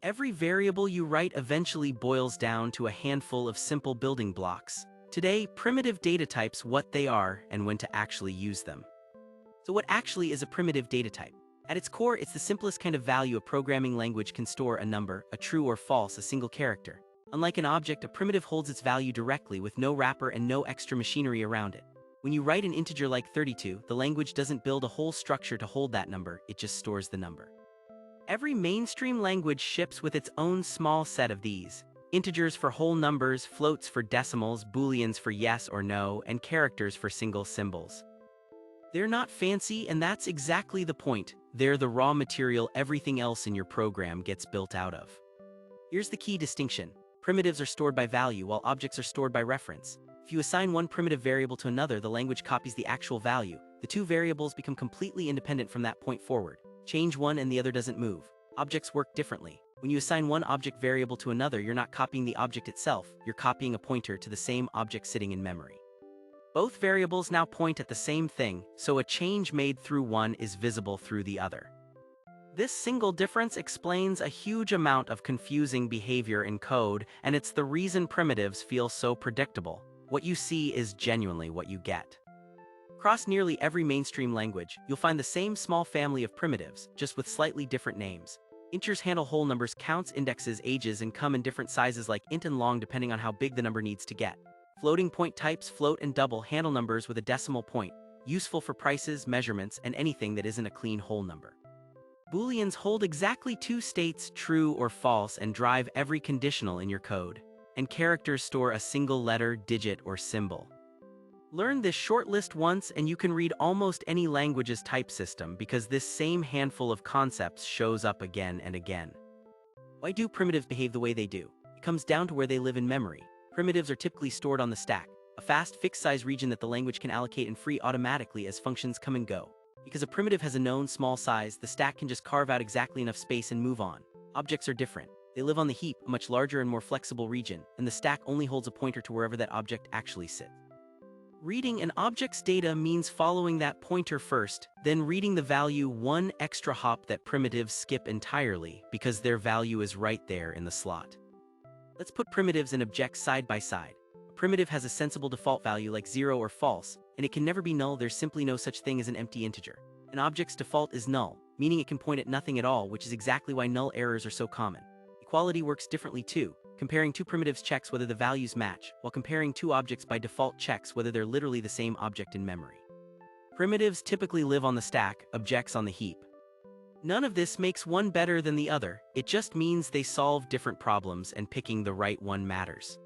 Every variable you write eventually boils down to a handful of simple building blocks. Today, primitive data types what they are and when to actually use them. So what actually is a primitive data type? At its core, it's the simplest kind of value a programming language can store: a number, a true or false, a single character. Unlike an object, a primitive holds its value directly with no wrapper and no extra machinery around it. When you write an integer like 32, the language doesn't build a whole structure to hold that number, it just stores the number. Every mainstream language ships with its own small set of these. Integers for whole numbers, floats for decimals, booleans for yes or no, and characters for single symbols. They're not fancy, and that's exactly the point. They're the raw material everything else in your program gets built out of. Here's the key distinction. Primitives are stored by value, while objects are stored by reference. If you assign one primitive variable to another, the language copies the actual value. The two variables become completely independent from that point forward. Change one and the other doesn't move. Objects work differently. When you assign one object variable to another, you're not copying the object itself, you're copying a pointer to the same object sitting in memory. Both variables now point at the same thing, so a change made through one is visible through the other. This single difference explains a huge amount of confusing behavior in code, and it's the reason primitives feel so predictable. What you see is genuinely what you get. Across nearly every mainstream language, you'll find the same small family of primitives, just with slightly different names. Integers handle whole numbers, counts, indexes, ages, and come in different sizes like int and long depending on how big the number needs to get. Floating point types, float and double, handle numbers with a decimal point, useful for prices, measurements, and anything that isn't a clean whole number. Booleans hold exactly two states, true or false, and drive every conditional in your code. And characters store a single letter, digit, or symbol. Learn this short list once and you can read almost any language's type system, because this same handful of concepts shows up again and again. Why do primitives behave the way they do? It comes down to where they live in memory. Primitives are typically stored on the stack, a fast, fixed-size region that the language can allocate and free automatically as functions come and go. Because a primitive has a known small size, the stack can just carve out exactly enough space and move on. Objects are different. They live on the heap, a much larger and more flexible region, and the stack only holds a pointer to wherever that object actually sits. Reading an object's data means following that pointer first, then reading the value one extra hop that primitives skip entirely, because their value is right there in the slot. Let's put primitives and objects side by side. A primitive has a sensible default value like 0 or false, and it can never be null. There's simply no such thing as an empty integer. An object's default is null, meaning it can point at nothing at all, which is exactly why null errors are so common. Equality works differently too. Comparing two primitives checks whether the values match, while comparing two objects by default checks whether they're literally the same object in memory. Primitives typically live on the stack, objects on the heap. None of this makes one better than the other, it just means they solve different problems and picking the right one matters.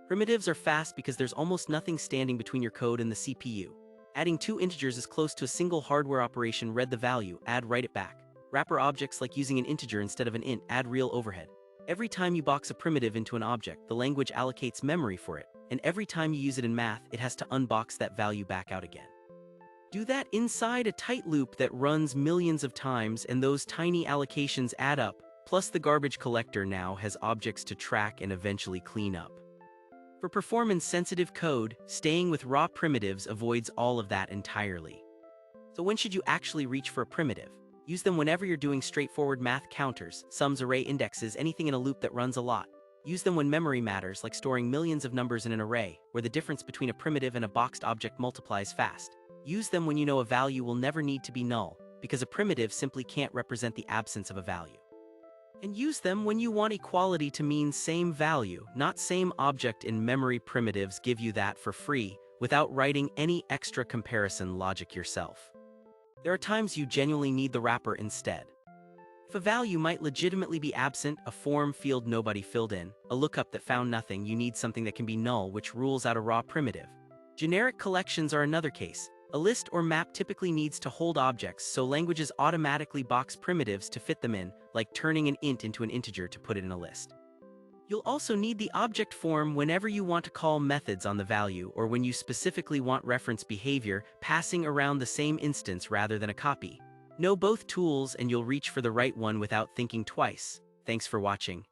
Primitives are fast because there's almost nothing standing between your code and the CPU. Adding two integers is close to a single hardware operation: read the value, add, write it back. Wrapper objects like using an integer instead of an int add real overhead. Every time you box a primitive into an object, the language allocates memory for it, and every time you use it in math, it has to unbox that value back out again. Do that inside a tight loop that runs millions of times, and those tiny allocations add up, plus the garbage collector now has objects to track and eventually clean up. For performance-sensitive code, staying with raw primitives avoids all of that entirely. So when should you actually reach for a primitive? Use them whenever you're doing straightforward math: counters, sums, array indexes, anything in a loop that runs a lot. Use them when memory matters, like storing millions of numbers in an array, where the difference between a primitive and a boxed object multiplies fast. Use them when you know a value will never need to be null, because a primitive simply can't represent the absence of a value. And use them when you want equality to mean same value, not same object in memory. Primitives give you that for free, without writing any extra comparison logic yourself. There are times you genuinely need the wrapper instead. If a value might legitimately be absent, a form field nobody filled in, a lookup that found nothing, you need something that can be null, which rules out a raw primitive. Generic collections are another case. A list or map typically needs to hold objects, so languages automatically box primitives to fit them in, like turning an int into an integer to put it in a list. You'll also need the object form whenever you want to call methods on the value, or when you specifically want reference behavior, passing around the same instance rather than a copy. Know both tools and you'll reach for the right one without thinking twice. Thanks for watching.